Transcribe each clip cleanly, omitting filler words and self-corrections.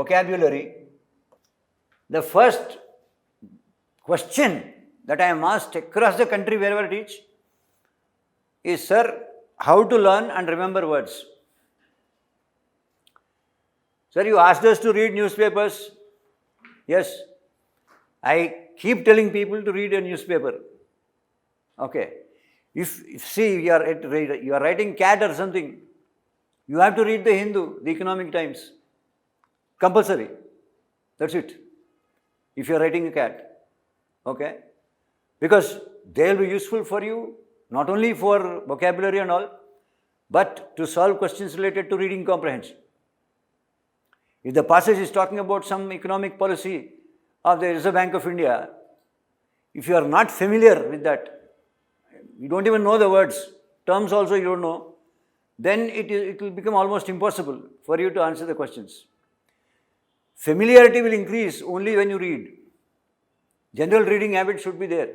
vocabulary, the first question that I am asked across the country wherever I teach is, sir, how to learn and remember words? Sir, you asked us to read newspapers. Yes, I keep telling people to read a newspaper. Okay. If see, you are writing CAT or something, you have to read the Hindu, the Economic Times. Compulsory. That's it. If you are writing a CAT. Okay. Because they will be useful for you, not only for vocabulary and all, but to solve questions related to reading comprehension. If the passage is talking about some economic policy of the Reserve Bank of India, if you are not familiar with that, you don't even know the words, terms also you don't know, then it will become almost impossible for you to answer the questions. Familiarity will increase only when you read. General reading habit should be there.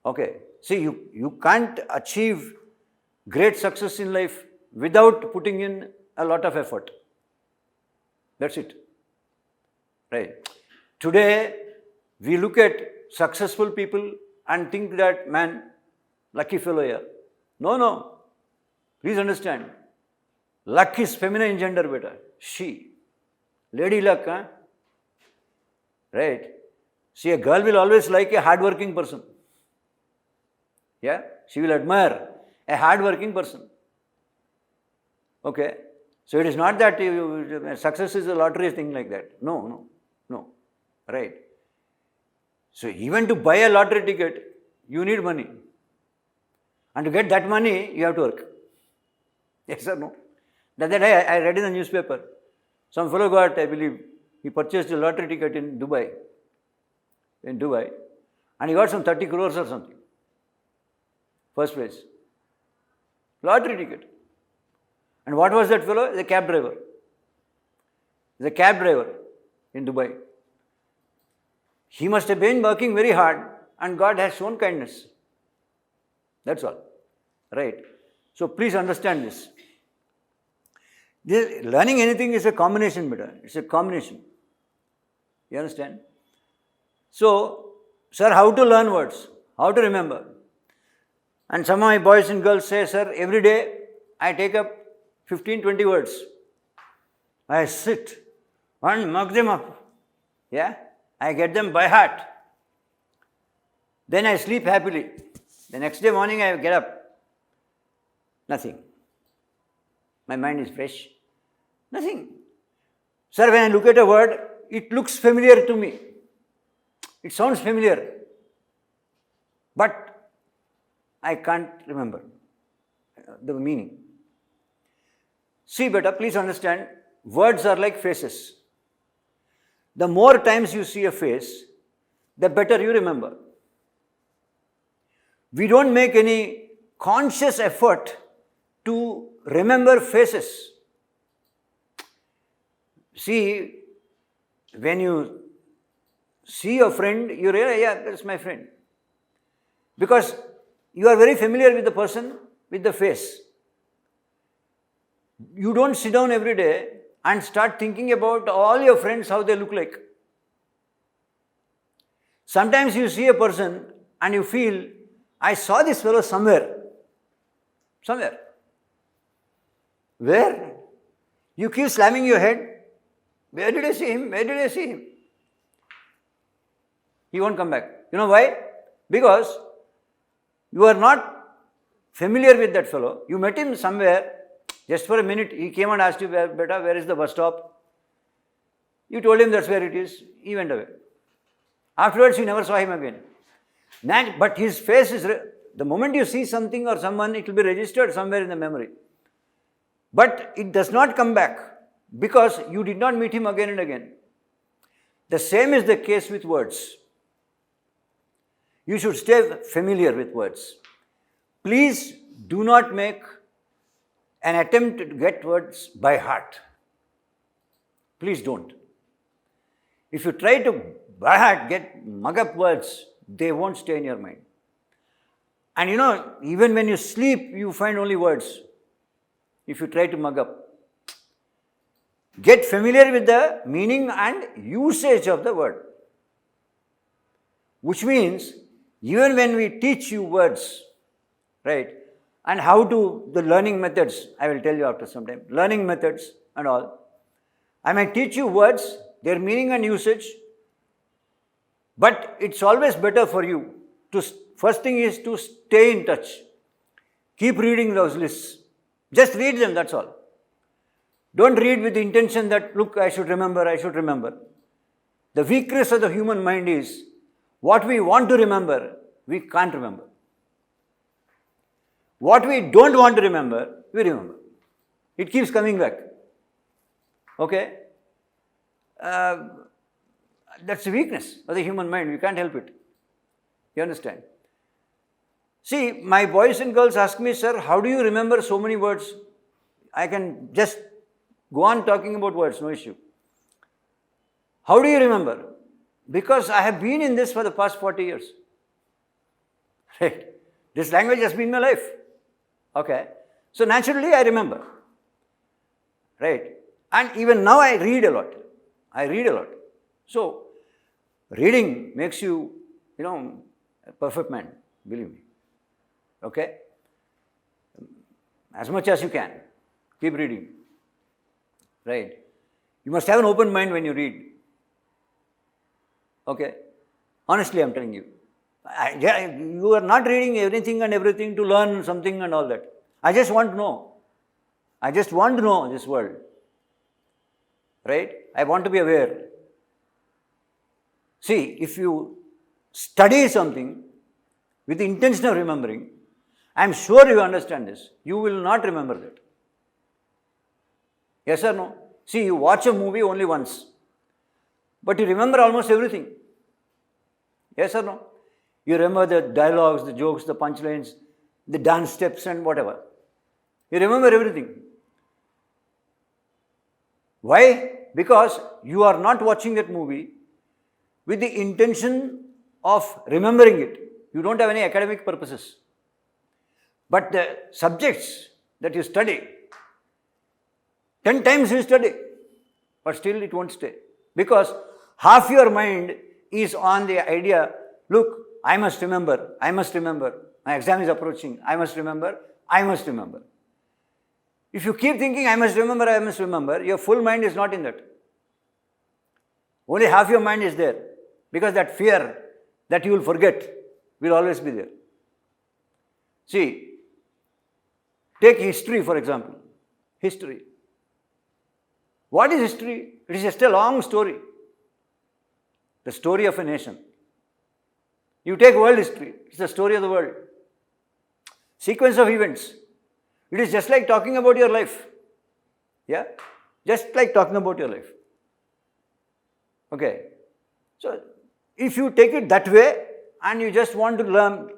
Okay. See, you can't achieve great success in life without putting in a lot of effort. That's it. Right. Today, we look at successful people and think that, man, lucky fellow here. No. Please understand. Luck is feminine gender, beta. She. Lady luck, huh? Right. See, a girl will always like a hard-working person. Yeah? She will admire a hard-working person. Okay? So it is not that success is a lottery thing like that. No. Right? So even to buy a lottery ticket, you need money. And to get that money, you have to work. Yes or no? That day I read in the newspaper, some fellow got, I believe, he purchased a lottery ticket in Dubai, and he got some 30 crores or something. First place. Lottery ticket. And what was that fellow? The cab driver. The cab driver in Dubai. He must have been working very hard and God has shown kindness. That's all. Right. So please understand this. Learning anything is a combination, beta. It's a combination. You understand? So, sir, how to learn words? How to remember? And some of my boys and girls say, sir, every day I take up 15-20 words. I sit and mug them up. Yeah? I get them by heart. Then I sleep happily. The next day morning I get up. Nothing. My mind is fresh. Nothing. Sir, when I look at a word, it looks familiar to me. It sounds familiar. But I can't remember the meaning. See, beta, please understand, words are like faces. The more times you see a face, the better you remember. We don't make any conscious effort to remember faces. See, when you see a friend, you realize, yeah, that's my friend. Because you are very familiar with the person, with the face. You don't sit down every day and start thinking about all your friends, how they look like. Sometimes you see a person and you feel, I saw this fellow somewhere. Somewhere. Where? You keep slamming your head. Where did I see him? Where did I see him? He won't come back. You know why? Because you are not familiar with that fellow. You met him somewhere. Just for a minute, he came and asked you, beta, where is the bus stop? You told him that's where it is. He went away. Afterwards, you never saw him again. But his face is, the moment you see something or someone, it will be registered somewhere in the memory. But it does not come back because you did not meet him again and again. The same is the case with words. You should stay familiar with words. Please do not make an attempt to get words by heart. Please don't. If you try to by heart mug up words, they won't stay in your mind. And you know, even when you sleep, you find only words. If you try to mug up. Get familiar with the meaning and usage of the word. Which means, even when we teach you words, right, and how to, the learning methods, I will tell you after some time, learning methods and all. I may teach you words, their meaning and usage, but it's always better for you to, first thing is to stay in touch. Keep reading those lists. Just read them, that's all. Don't read with the intention that, look, I should remember, I should remember. The weakness of the human mind is, what we want to remember, we can't remember. What we don't want to remember, we remember. It keeps coming back. Okay? That's the weakness of the human mind. We can't help it. You understand? See, my boys and girls ask me, sir, how do you remember so many words? I can just go on talking about words, no issue. How do you remember? Because I have been in this for the past 40 years. Right? This language has been my life. Okay? So naturally I remember. Right? And even now I read a lot. So, reading makes you, a perfect man, believe me. Okay? As much as you can. Keep reading. Right? You must have an open mind when you read. Okay? Honestly, I'm telling you. You are not reading everything and everything to learn something and all that. I just want to know. I just want to know this world. Right? I want to be aware. See, if you study something with the intention of remembering, I am sure you understand this. You will not remember that. Yes or no? See, you watch a movie only once, but you remember almost everything. Yes or no? You remember the dialogues, the jokes, the punchlines, the dance steps and whatever. You remember everything. Why? Because you are not watching that movie with the intention of remembering it. You don't have any academic purposes. But the subjects that you study, 10 times you study, but still it won't stay. Because half your mind is on the idea, look, I must remember, my exam is approaching, I must remember. If you keep thinking, I must remember, your full mind is not in that. Only half your mind is there. Because that fear that you will forget will always be there. See, take history for example. History. What is history? It is just a long story. The story of a nation. You take world history, it's the story of the world. Sequence of events. It is just like talking about your life. Yeah? Just like talking about your life. Okay. So, if you take it that way and you just want to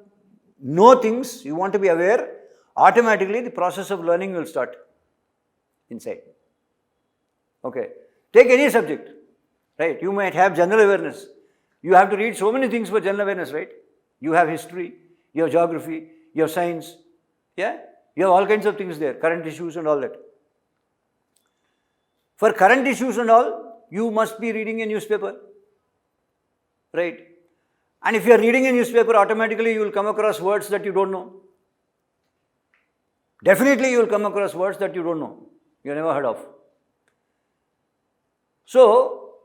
know things, you want to be aware, automatically the process of learning will start inside. Okay. Take any subject, right? You might have general awareness. You have to read so many things for general awareness, right? You have history, you have geography, you have science, yeah? You have all kinds of things there, current issues and all that. For current issues and all, you must be reading a newspaper, right? And if you are reading a newspaper, automatically you will come across words that you don't know. Definitely you will come across words that you don't know, you never heard of. So,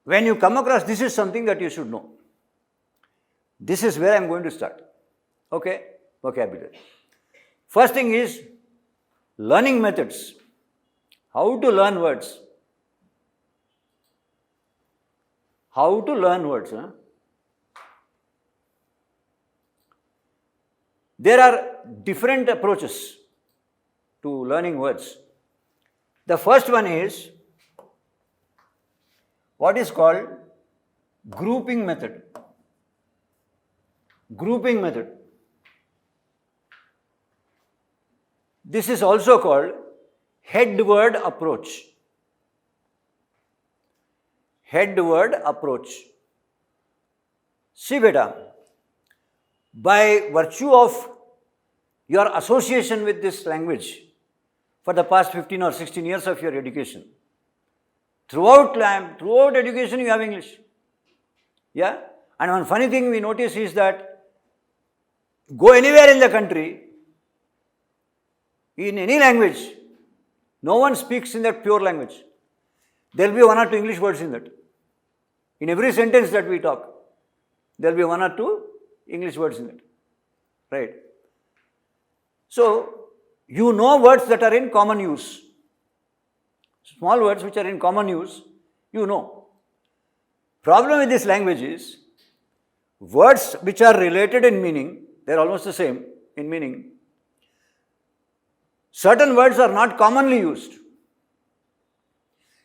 when you come across, this is something that you should know. This is where I am going to start. Okay? Vocabulary. First thing is learning methods. How to learn words. How to learn words. Huh? There are different approaches to learning words. The first one is what is called grouping method. Grouping method. This is also called head-word approach. Head-word approach. See beta, by virtue of your association with this language for the past 15 or 16 years of your education. Throughout education you have English. Yeah? And one funny thing we notice is that go anywhere in the country, in any language, no one speaks in that pure language. There will be 1 or 2 English words in that. In every sentence that we talk, there will be 1 or 2 English words in it. Right? So, you know words that are in common use. Small words which are in common use, you know. Problem with this language is, words which are related in meaning, they are almost the same in meaning. Certain words are not commonly used.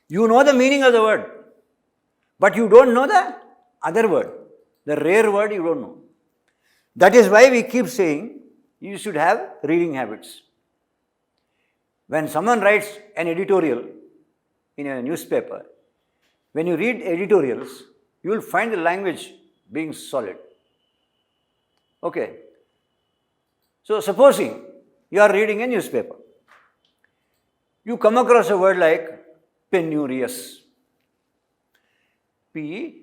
You know the meaning of the word, but you don't know the other word, the rare word you don't know. That is why we keep saying you should have reading habits. When someone writes an editorial in a newspaper, when you read editorials, you will find the language being solid. Okay. So, supposing you are reading a newspaper, you come across a word like penurious. Penurious.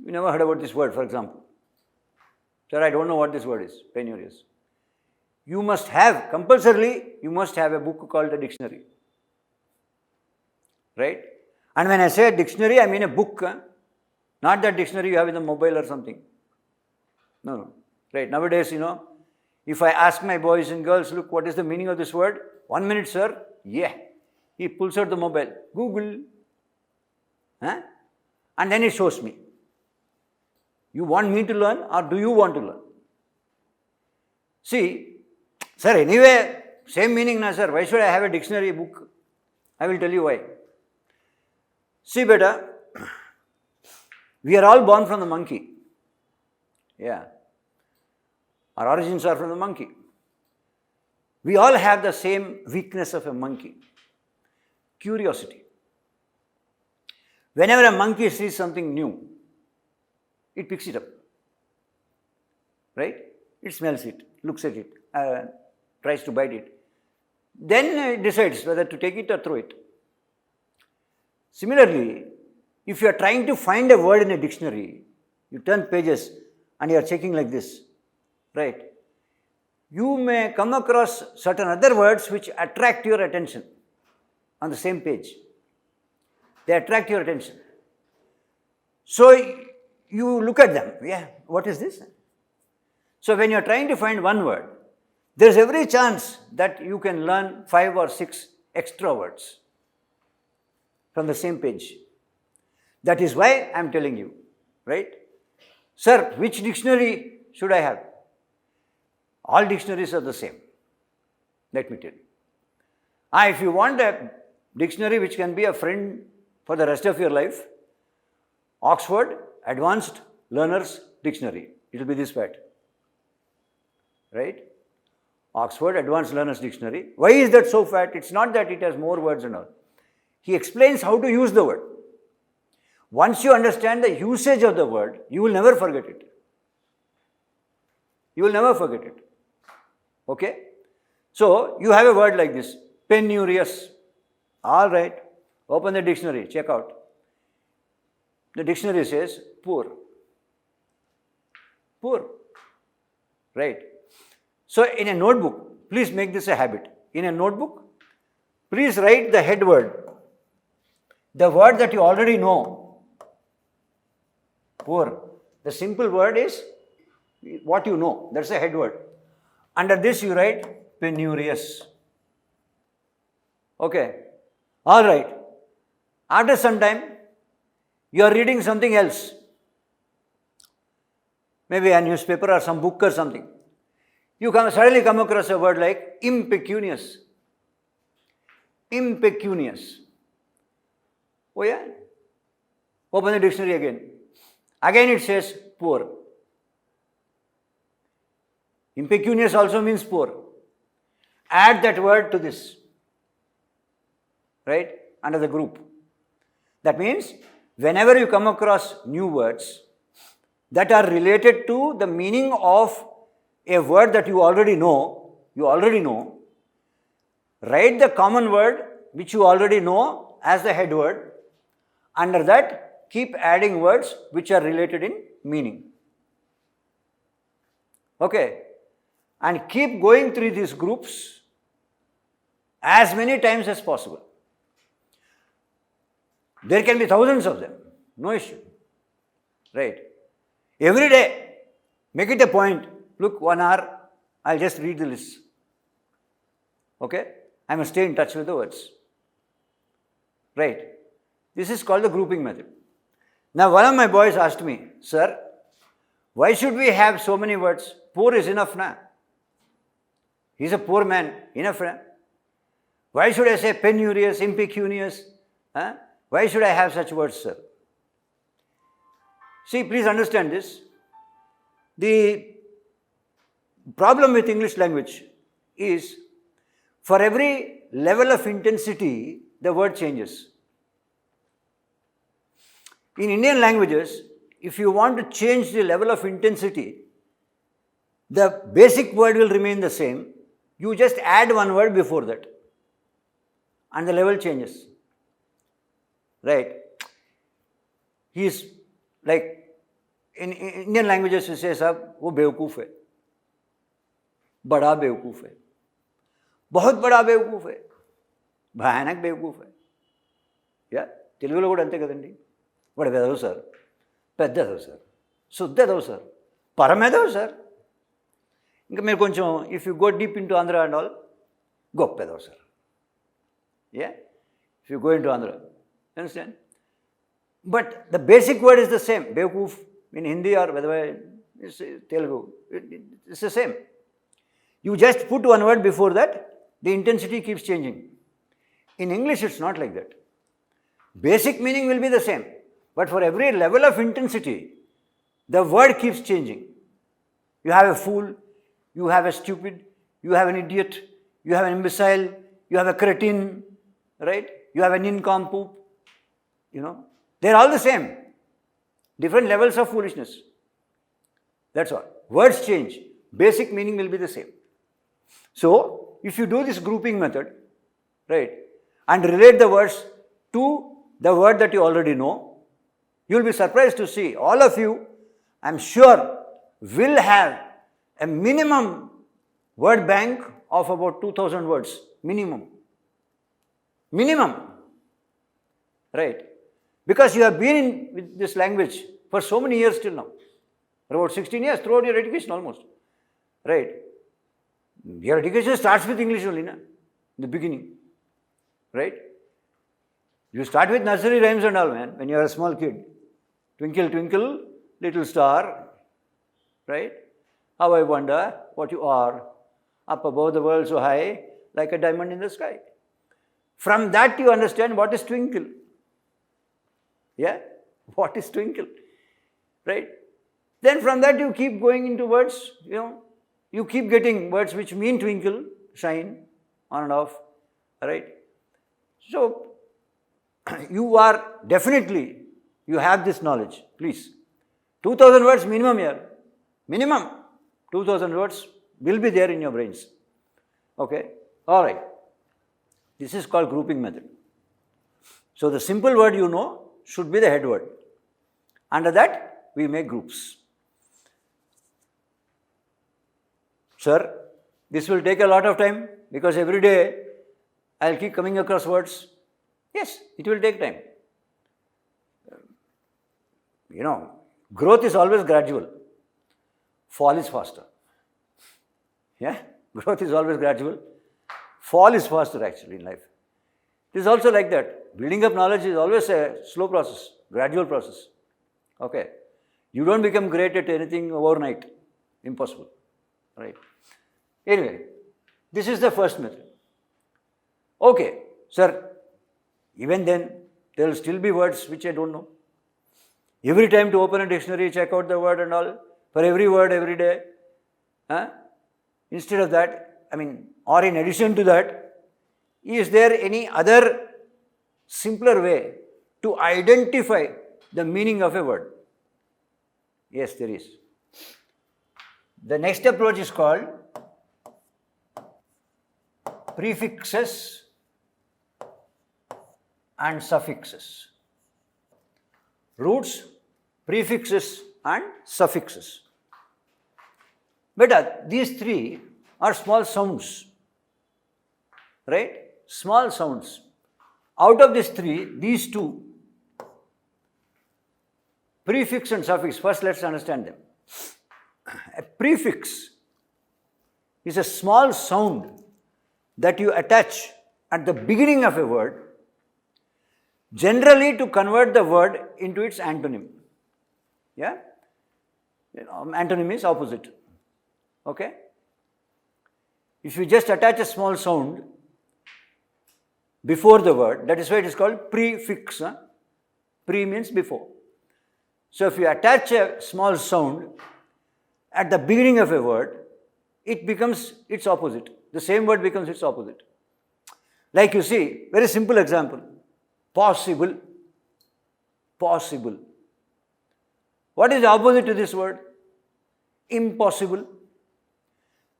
You never heard about this word, for example. Sir, I don't know what this word is, penurious. You must have, compulsorily, you must have a book called a dictionary. Right? And when I say a dictionary, I mean a book. Not that dictionary you have in the mobile or something. No. Right? Nowadays, if I ask my boys and girls, look, what is the meaning of this word? 1 minute, sir. Yeah. He pulls out the mobile. Google. And then it shows me. You want me to learn or do you want to learn? See, sir, anyway, same meaning na sir. Why should I have a dictionary book? I will tell you why. See, beta, we are all born from the monkey. Yeah. Our origins are from the monkey. We all have the same weakness of a monkey. Curiosity. Whenever a monkey sees something new, it picks it up. Right? It smells it, looks at it, tries to bite it. Then it decides whether to take it or throw it. Similarly, if you are trying to find a word in a dictionary, you turn pages and you are checking like this, right? You may come across certain other words which attract your attention on the same page. They attract your attention. So, you look at them. Yeah, what is this? So, when you are trying to find one word, there is every chance that you can learn 5 or 6 extra words from the same page. That is why I am telling you, right? Sir, which dictionary should I have? All dictionaries are the same. Let me tell you. If you want a dictionary which can be a friend for the rest of your life, Oxford Advanced Learners Dictionary. It will be this fat. Right? Oxford Advanced Learners Dictionary. Why is that so fat? It's not that it has more words and all. He explains how to use the word. Once you understand the usage of the word, you will never forget it. You will never forget it. Okay? So, you have a word like this, penurious. All right. Open the dictionary, check out. The dictionary says poor. Poor. Right. So, in a notebook, please make this a habit. In a notebook, please write the head word. The word that you already know. Poor. The simple word is what you know. That's the head word. Under this you write penurious. Okay. All right. After some time, you are reading something else. Maybe a newspaper or some book or something. You suddenly come across a word like impecunious. Impecunious. Oh yeah? Open the dictionary again. Again it says poor. Impecunious also means poor. Add that word to this. Right? Under the group. That means, whenever you come across new words that are related to the meaning of a word that you already know, write the common word which you already know as the head word. Under that, keep adding words which are related in meaning. Okay? And keep going through these groups as many times as possible. There can be thousands of them, no issue. Right? Every day, make it a point. Look, 1 hour, I'll just read the list. Okay? I must stay in touch with the words. Right? This is called the grouping method. Now, one of my boys asked me, sir, why should we have so many words? Poor is enough now. He's a poor man, enough now. Why should I say penurious, impecunious? Huh? Why should I have such words, sir? See, please understand this. The problem with English language is for every level of intensity, the word changes. In Indian languages, if you want to change the level of intensity, the basic word will remain the same. You just add one word before that, and the level changes. Right? He is like, in Indian languages we say, "Sab, wo बेवकूफ है, बड़ा बेवकूफ है, बहुत बड़ा बेवकूफ है, भयानक बेवकूफ है." Yeah? తెలుగులో కూడా అంతే కదండి. వాడు వెదవు సార్, పెద్దదవు సార్, శుద్ధదవు సార్, పరమెదవు సార్. ఇంకా మీరు కొంచెం if you go deep into Andhra and all, గొప్పెదవు sir. Yeah? If you go into Andhra. Understand? But the basic word is the same. Bewkoof in Hindi or whether it's Telugu, it's the same. You just put one word before that, the intensity keeps changing. In English, it's not like that. Basic meaning will be the same. But for every level of intensity, the word keeps changing. You have a fool, you have a stupid, you have an idiot, you have an imbecile, you have a cretin, right? You have an nincompoop. They're all the same. Different levels of foolishness. That's all. Words change. Basic meaning will be the same. So, if you do this grouping method, right, and relate the words to the word that you already know, you'll be surprised to see all of you, I'm sure, will have a minimum word bank of about 2,000 words. Minimum. Right? Because you have been with this language for so many years till now. For about 16 years throughout your education almost. Right? Your education starts with English only, in the beginning. Right? You start with nursery rhymes and all, man, when you are a small kid. Twinkle, twinkle, little star. Right? How I wonder what you are, up above the world so high, like a diamond in the sky. From that you understand what is twinkle. Yeah? What is twinkle? Right? Then from that you keep going into words, you keep getting words which mean twinkle, shine, on and off. Right? So, you are definitely, you have this knowledge, please. 2,000 words minimum here. Minimum 2,000 words will be there in your brains. Okay? Alright. This is called grouping method. So, the simple word you know should be the head word. Under that, we make groups. Sir, this will take a lot of time because every day I'll keep coming across words. Yes, it will take time. Growth is always gradual. Fall is faster. Yeah? Growth is always gradual. Fall is faster actually in life. It is also like that. Building up knowledge is always a slow process, gradual process. Okay? You don't become great at anything overnight. Impossible. Right? Anyway, this is the first method. Okay, sir, even then, there will still be words which I don't know. Every time to open a dictionary, check out the word and all, for every word every day. Instead of that, or in addition to that, is there any other simpler way to identify the meaning of a word? Yes, there is. The next approach is called prefixes and suffixes. Roots, prefixes and suffixes. But these three are small sounds, right? Small sounds. Out of these three, these two, prefix and suffix, first let's understand them. A prefix is a small sound that you attach at the beginning of a word, generally to convert the word into its antonym. Yeah? Antonym is opposite. Okay? If you just attach a small sound before the word, that is why it is called prefix. Huh? Pre means before. So if you attach a small sound at the beginning of a word, it becomes its opposite. The same word becomes its opposite. Like you see, very simple example. Possible. Possible. What is the opposite to this word? Impossible.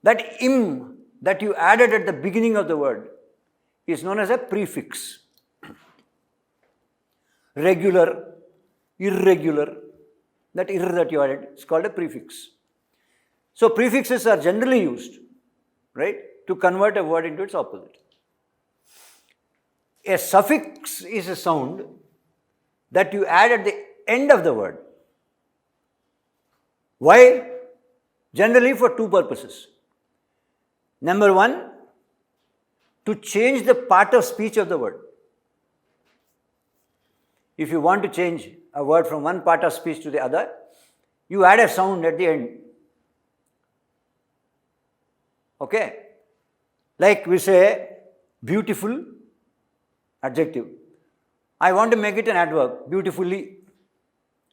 That im that you added at the beginning of the word is known as a prefix. Regular, irregular, that ir that you added is called a prefix. So prefixes are generally used, right, to convert a word into its opposite. A suffix is a sound that you add at the end of the word. Why? Generally for two purposes. Number one, to change the part of speech of the word. If you want to change a word from one part of speech to the other, you add a sound at the end. Okay? Like we say, beautiful, adjective. I want to make it an adverb, beautifully.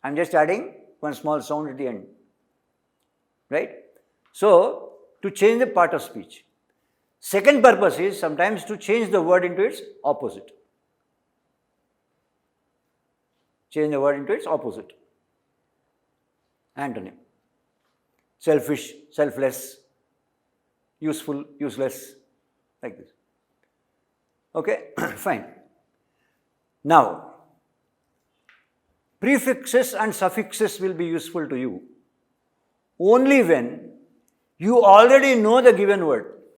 I'm just adding one small sound at the end. Right? So, to change the part of speech. Second purpose is sometimes to change the word into its opposite. Change the word into its opposite. Antonym. Selfish, selfless, useful, useless, like this. Okay, fine. Now, prefixes and suffixes will be useful to you only when you already know the given word.